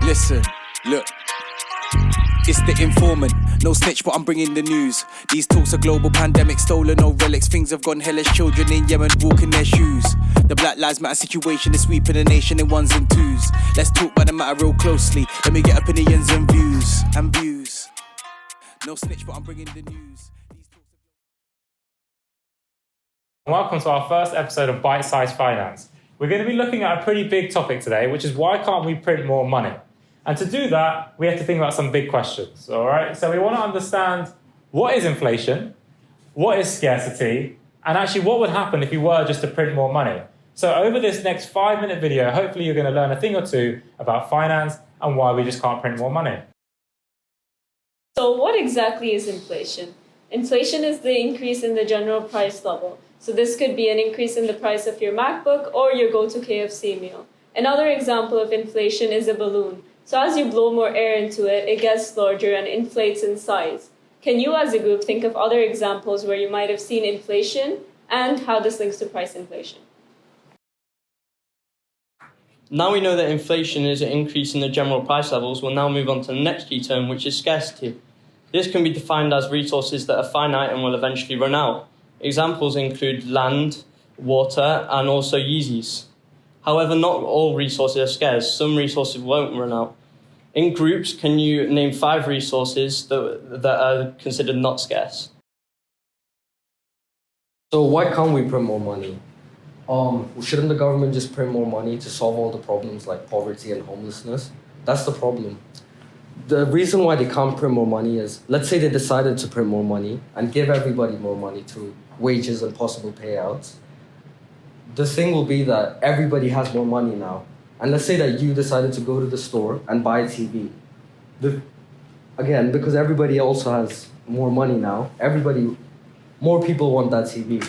Listen, look. It's the informant, no snitch but I'm bringing the news. These talks are global pandemic, stolen no relics. Things have gone hell as children in Yemen walk in their shoes. The Black Lives Matter situation is sweeping the nation in ones and twos. Let's talk about the matter real closely. Let me get opinions and views. No snitch but I'm bringing the news. Welcome to our first episode of Bitesize Finance. We're going to be looking at a pretty big topic today, which is why can't we print more money? And to do that, we have to think about some big questions, all right? So we want to understand what is inflation, what is scarcity, and actually what would happen if you were just to print more money. So over this next 5-minute video, hopefully you're going to learn a thing or two about finance and why we just can't print more money. So what exactly is inflation? Inflation is the increase in the general price level. So this could be an increase in the price of your MacBook or your go-to KFC meal. Another example of inflation is a balloon. So as you blow more air into it, it gets larger and inflates in size. Can you as a group think of other examples where you might have seen inflation and how this links to price inflation? Now we know that inflation is an increase in the general price levels, we'll now move on to the next key term, which is scarcity. This can be defined as resources that are finite and will eventually run out. Examples include land, water, and also Yeezys. However, not all resources are scarce. Some resources won't run out. In groups, can you name 5 resources that are considered not scarce? So why can't we print more money? Shouldn't the government just print more money to solve all the problems like poverty and homelessness? That's the problem. The reason why they can't print more money is, let's say they decided to print more money and give everybody more money through wages and possible payouts. The thing will be that everybody has more money now. And let's say that you decided to go to the store and buy a TV. Again, because everybody also has more money now, more people want that TV.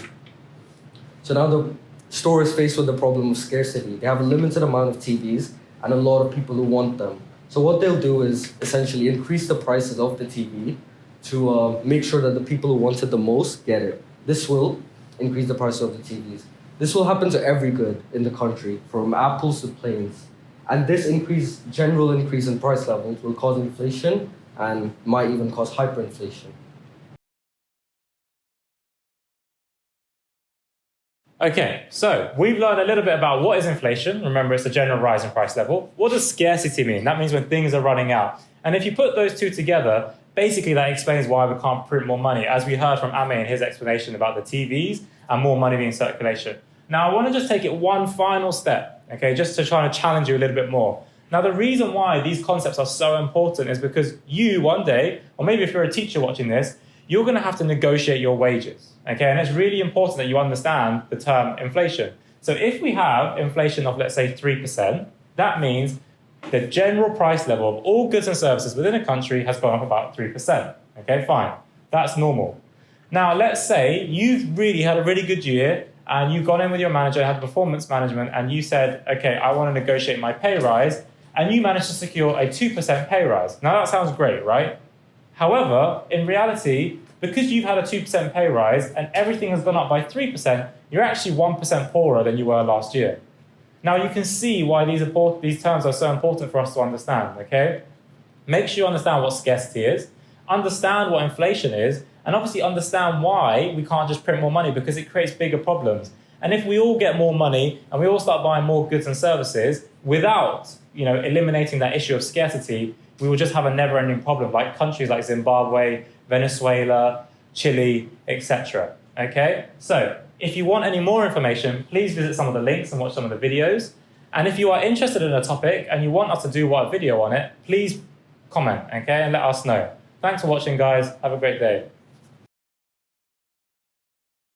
So now the store is faced with the problem of scarcity. They have a limited amount of TVs and a lot of people who want them. So what they'll do is essentially increase the prices of the TV to make sure that the people who want it the most get it. This will increase the price of the TVs. This will happen to every good in the country, from apples to planes. And this general increase in price levels will cause inflation and might even cause hyperinflation. Okay, so we've learned a little bit about what is inflation. Remember, it's a general rise in price level. What does scarcity mean? That means when things are running out. And if you put those two together, basically that explains why we can't print more money, as we heard from Amey in his explanation about the TVs and more money being in circulation. Now, I want to just take it one final step, okay, just to try to challenge you a little bit more. Now, the reason why these concepts are so important is because you one day, or maybe if you're a teacher watching this, you're going to have to negotiate your wages, okay? And it's really important that you understand the term inflation. So if we have inflation of, let's say, 3%, that means the general price level of all goods and services within a country has gone up about 3%, okay, fine. That's normal. Now, let's say you've really had a really good year and you've gone in with your manager, had performance management, and you said, okay, I want to negotiate my pay rise, and you managed to secure a 2% pay rise. Now, that sounds great, right? However, in reality, because you've had a 2% pay rise and everything has gone up by 3%, you're actually 1% poorer than you were last year. Now, you can see why these terms are so important for us to understand, okay? Make sure you understand what scarcity is, understand what inflation is, and obviously understand why we can't just print more money, because it creates bigger problems. And if we all get more money and we all start buying more goods and services without, eliminating that issue of scarcity, we will just have a never-ending problem, like countries like Zimbabwe, Venezuela, Chile, etc. Okay? So, if you want any more information, please visit some of the links and watch some of the videos. And if you are interested in a topic and you want us to do a video on it, please comment, okay, and let us know. Thanks for watching, guys. Have a great day.